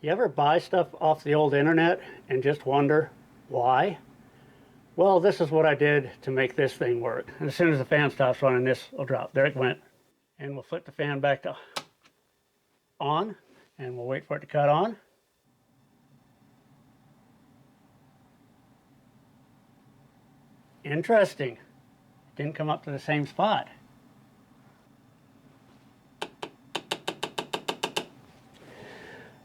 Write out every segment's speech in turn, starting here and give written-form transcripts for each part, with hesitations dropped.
You ever buy stuff off the old internet and just wonder why? Well, this is what I did to make this thing work. And as soon as the fan stops running, this will drop. There it went. And we'll flip the fan back to on, and we'll wait for it to cut on. Interesting. It didn't come up to the same spot.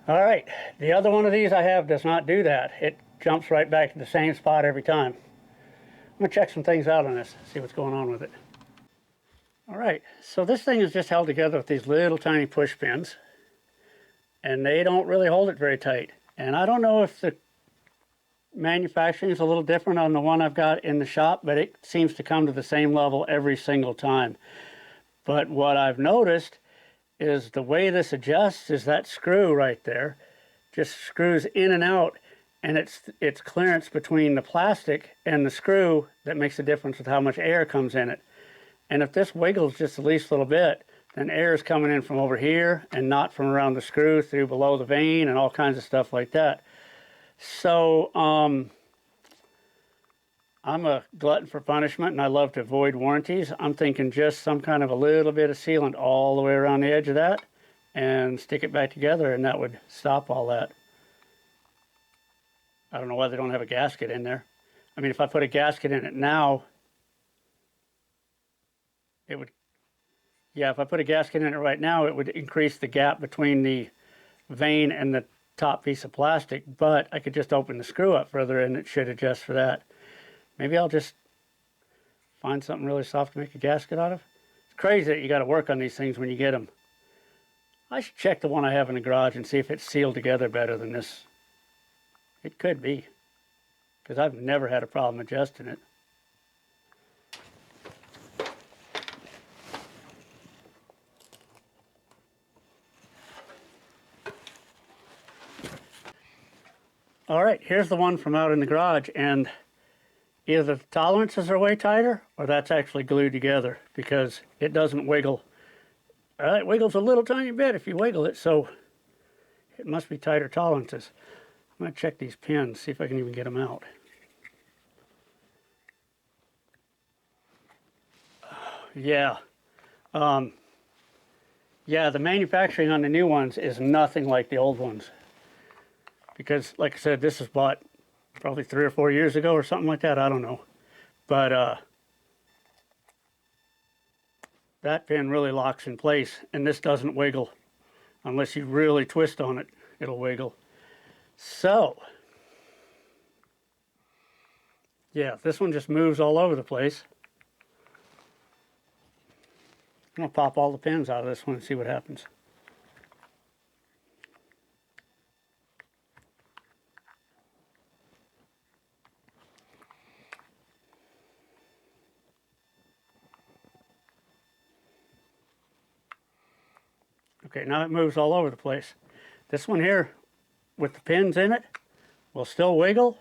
All right, the other one of these I have does not do that. It jumps right back to the same spot every time. I'm gonna check some things out on this, see what's going on with it. All right, so this thing is just held together with these little tiny push pins, and they don't really hold it very tight. And I don't know if the manufacturing is a little different on the one I've got in the shop, but it seems to come to the same level every single time. But what I've noticed is the way this adjusts is that screw right there just screws in and out, and it's clearance between the plastic and the screw that makes the difference with how much air comes in it. And if this wiggles just the least little bit, then air is coming in from over here and not from around the screw through below the vane and all kinds of stuff like that. So I'm a glutton for punishment, and I love to avoid warranties. I'm thinking just some kind of a little bit of sealant all the way around the edge of that and stick it back together, and that would stop all that. I don't know why they don't have a gasket in there. I mean, if I put a gasket in it now, it would, yeah, if I put a gasket in it right now, it would increase the gap between the vane and the top piece of plastic, but I could just open the screw up further and it should adjust for that. Maybe I'll just find something really soft to make a gasket out of. It's crazy that you got to work on these things when you get them. I should check the one I have in the garage and see if it's sealed together better than this. It could be, because I've never had a problem adjusting it. All right, here's the one from out in the garage, and either the tolerances are way tighter or that's actually glued together, because it doesn't wiggle. It wiggles a little tiny bit if you wiggle it, so it must be tighter tolerances. I'm going to check these pins, see if I can even get them out. Yeah. Yeah, the manufacturing on the new ones is nothing like the old ones. Because, like I said, this was bought probably 3 or 4 years ago or something like that. I don't know. But that pin really locks in place, and this doesn't wiggle. Unless you really twist on it, it'll wiggle. So, yeah, this one just moves all over the place. I'm going to pop all the pins out of this one and see what happens. Okay, now it moves all over the place. This one here, with the pins in it, will still wiggle,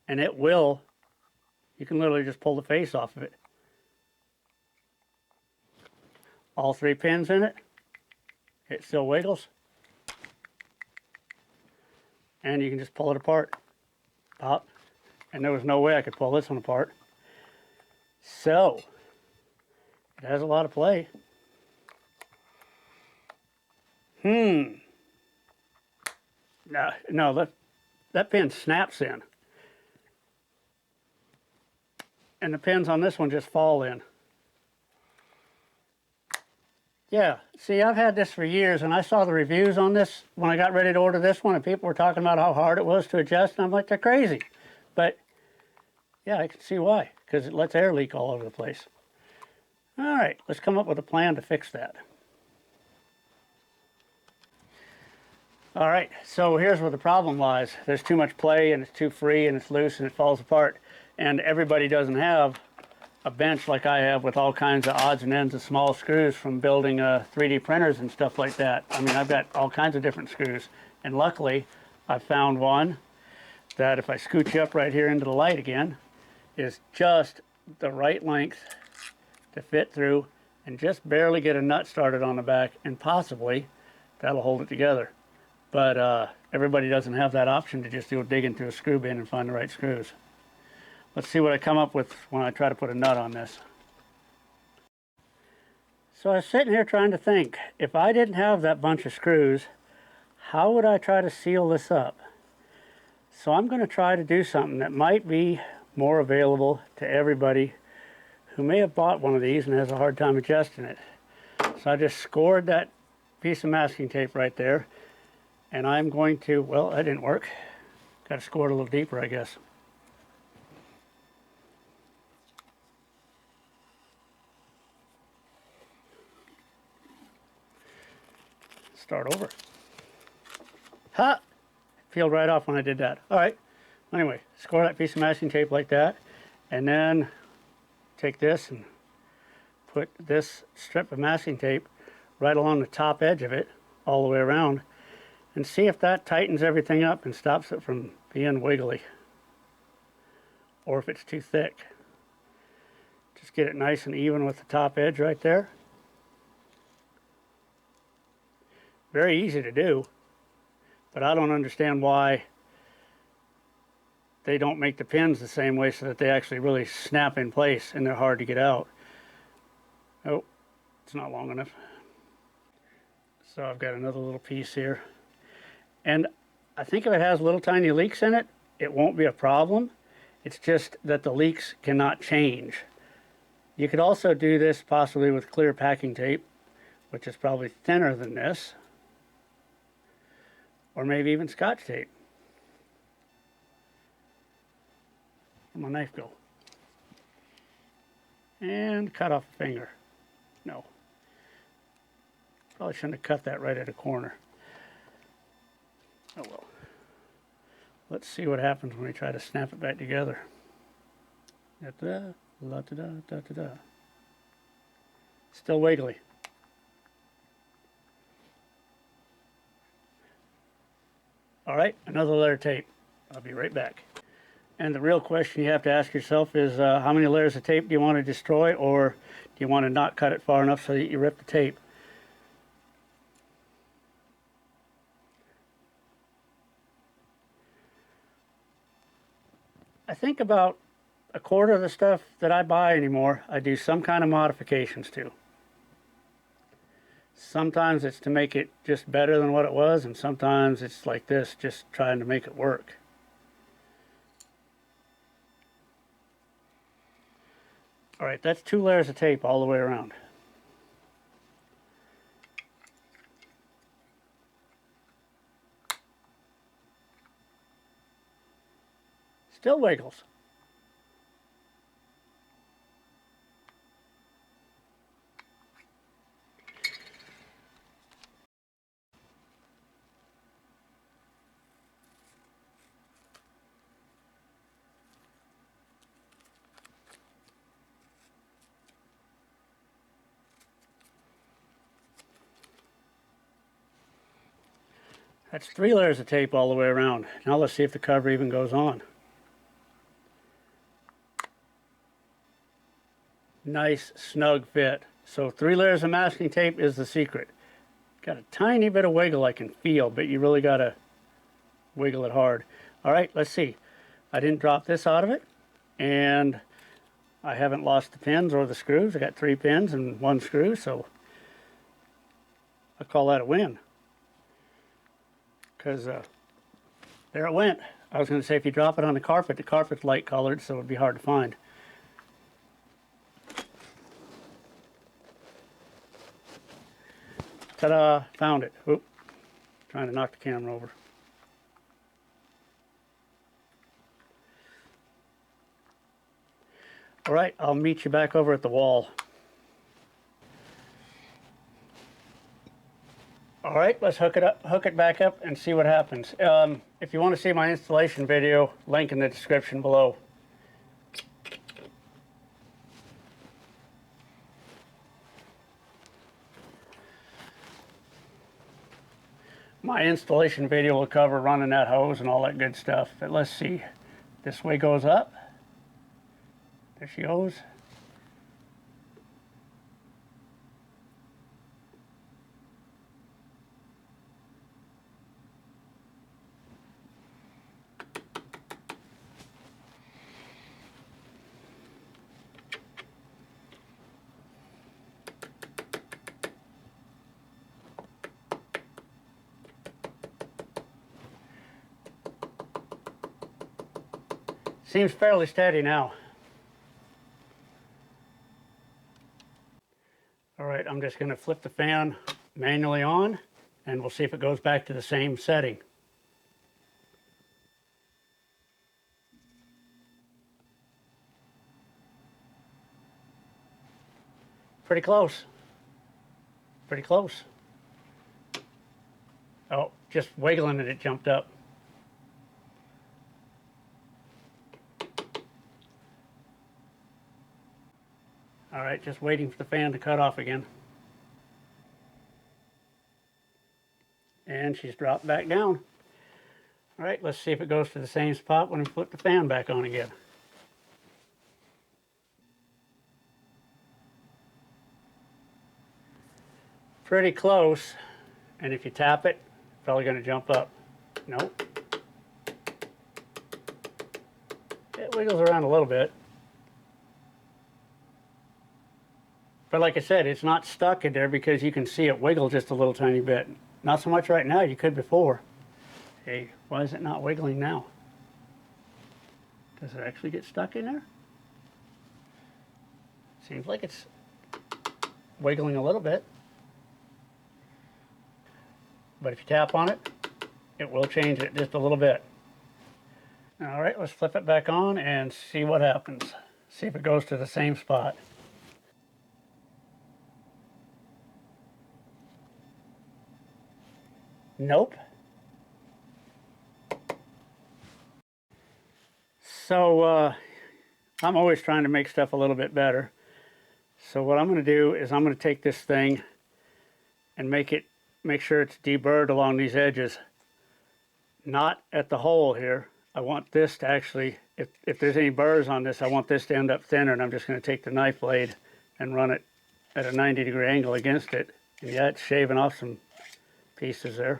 and it will, you can literally just pull the face off of it. All 3 pins in it, it still wiggles, and you can just pull it apart. Pop, and there was no way I could pull this one apart. So, it has a lot of play. No, that pin snaps in. And the pins on this one just fall in. Yeah, see, I've had this for years, and I saw the reviews on this when I got ready to order this one, and people were talking about how hard it was to adjust, and I'm like, they're crazy. But, yeah, I can see why, because it lets air leak all over the place. All right, let's come up with a plan to fix that. All right, so here's where the problem lies. There's too much play, and it's too free, and it's loose, and it falls apart. And everybody doesn't have a bench like I have with all kinds of odds and ends of small screws from building 3D printers and stuff like that. I mean, I've got all kinds of different screws. And luckily, I found one that if I scooch you up right here into the light again, is just the right length to fit through and just barely get a nut started on the back, and possibly that'll hold it together. but everybody doesn't have that option to just dig into a screw bin and find the right screws. Let's see what I come up with when I try to put a nut on this. So I was sitting here trying to think, if I didn't have that bunch of screws, how would I try to seal this up? So I'm going to try to do something that might be more available to everybody who may have bought one of these and has a hard time adjusting it. So I just scored that piece of masking tape right there, and I'm going to, well, that didn't work. Got to score it a little deeper, I guess. Start over. Ha! Peeled right off when I did that. All right. Anyway, score that piece of masking tape like that, and then take this and put this strip of masking tape right along the top edge of it, all the way around, and see if that tightens everything up and stops it from being wiggly, or if it's too thick. Just get it nice and even with the top edge right there. Very easy to do, but I don't understand why they don't make the pins the same way so that they actually really snap in place and they're hard to get out. Oh, it's not long enough. So I've got another little piece here. And I think if it has little tiny leaks in it, it won't be a problem. It's just that the leaks cannot change. You could also do this possibly with clear packing tape, which is probably thinner than this. Or maybe even Scotch tape. Where'd my knife go? And cut off a finger. No. Probably shouldn't have cut that right at a corner. Oh well. Let's see what happens when we try to snap it back together. Da-da, la-da-da, da-da-da. Still wiggly. All right, another layer of tape. I'll be right back. And the real question you have to ask yourself is how many layers of tape do you want to destroy, or do you want to not cut it far enough so that you rip the tape? I think about a quarter of the stuff that I buy anymore, I do some kind of modifications to. Sometimes it's to make it just better than what it was, and sometimes it's like this, just trying to make it work. All right, that's 2 layers of tape all the way around. Still wiggles. That's 3 layers of tape all the way around. Now let's see if the cover even goes on. Nice snug fit. So 3 layers of masking tape is the secret. Got a tiny bit of wiggle I can feel, but you really got to wiggle it hard. All right, let's see. I didn't drop this out of it, and I haven't lost the pins or the screws. I got 3 pins and 1 screw, so I call that a win. Because there it went. I was going to say if you drop it on the carpet's light colored, so it would be hard to find. Ta-da! Found it. Oop. Trying to knock the camera over. All right, I'll meet you back over at the wall. All right, let's hook it back up and see what happens. If you want to see my installation video, link in the description below. My installation video will cover running that hose and all that good stuff. But let's see. This way goes up. There she goes. Seems fairly steady now. All right, I'm just going to flip the fan manually on, and we'll see if it goes back to the same setting. Pretty close. Pretty close. Oh, just wiggling it, it jumped up. All right, just waiting for the fan to cut off again. And she's dropped back down. All right, let's see if it goes to the same spot when we flip the fan back on again. Pretty close, and if you tap it, it's probably going to jump up. Nope. It wiggles around a little bit. But like I said, it's not stuck in there because you can see it wiggle just a little tiny bit. Not so much right now, you could before. Hey, why is it not wiggling now? Does it actually get stuck in there? Seems like it's wiggling a little bit. But if you tap on it, it will change it just a little bit. All right, let's flip it back on and see what happens. See if it goes to the same spot. Nope. So I'm always trying to make stuff a little bit better. So what I'm going to do is I'm going to take this thing and make sure it's deburred along these edges, not at the hole here. I want this to actually, if there's any burrs on this, I want this to end up thinner, and I'm just going to take the knife blade and run it at a 90-degree angle against it. And yeah, it's shaving off some pieces there.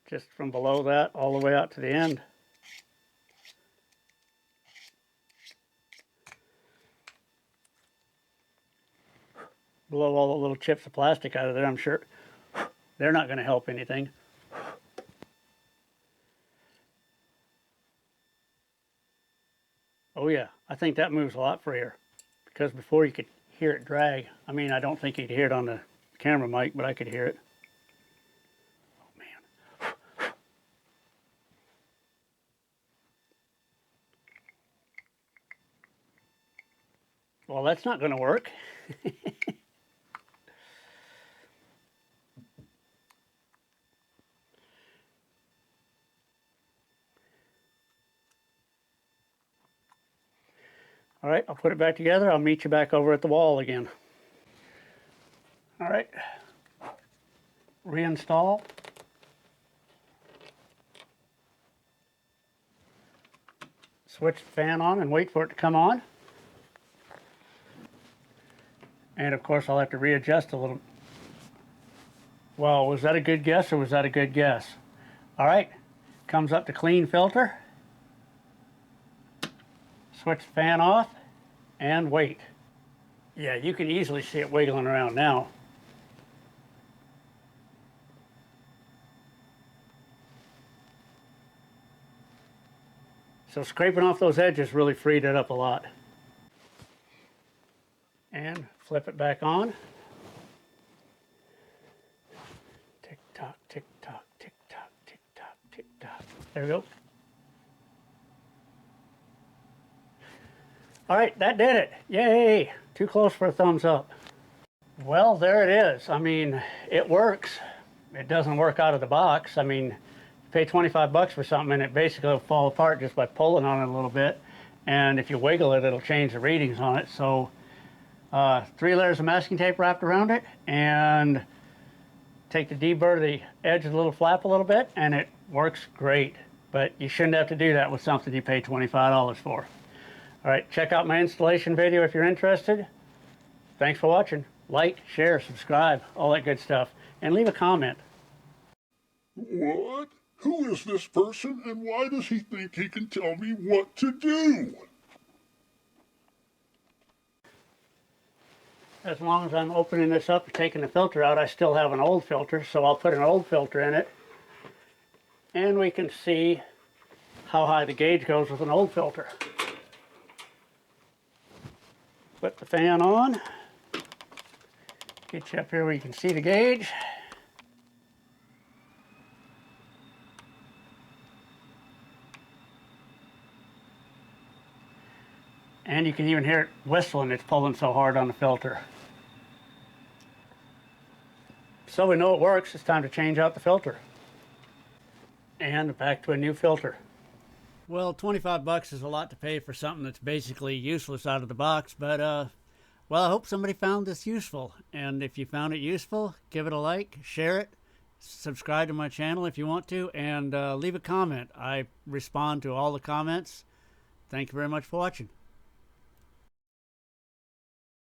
Just from below that all the way out to the end. Blow all the little chips of plastic out of there, I'm sure. They're not going to help anything. Oh yeah, I think that moves a lot freer. Because before you could hear it drag. I mean, I don't think you could hear it on the camera mic, but I could hear it. Oh man. Well, that's not going to work. All right, I'll put it back together. I'll meet you back over at the wall again. All right, reinstall. Switch the fan on and wait for it to come on. And of course, I'll have to readjust a little. Well, was that a good guess or was that a good guess? All right, comes up to clean filter. Switch the fan off and wait. Yeah, you can easily see it wiggling around now. So scraping off those edges really freed it up a lot. And flip it back on. Tick tock, tick tock, tick tock, tick tock, tick tock. There we go. All right, that did it. Yay! Too close for a thumbs up. Well, there it is. I mean, it works. It doesn't work out of the box. I mean, you pay 25 bucks for something and it basically will fall apart just by pulling on it a little bit. And if you wiggle it, it'll change the readings on it. So 3 layers of masking tape wrapped around it, and take the deburr the edge of the little flap a little bit, and it works great. But you shouldn't have to do that with something you pay $25 for. All right, check out my installation video if you're interested. Thanks for watching. Like, share, subscribe, all that good stuff, and leave a comment. What? Who is this person, and why does he think he can tell me what to do? As long as I'm opening this up and taking the filter out, I still have an old filter, so I'll put an old filter in it And we can see how high the gauge goes with an old filter. Put the fan on. Get you up here where you can see the gauge. And you can even hear it whistling, it's pulling so hard on the filter. So we know it works, it's time to change out the filter. And back to a new filter. Well, 25 bucks is a lot to pay for something that's basically useless out of the box, but well, I hope somebody found this useful. And if you found it useful, give it a like, share it, subscribe to my channel if you want to, and leave a comment. I respond to all the comments. Thank you very much for watching.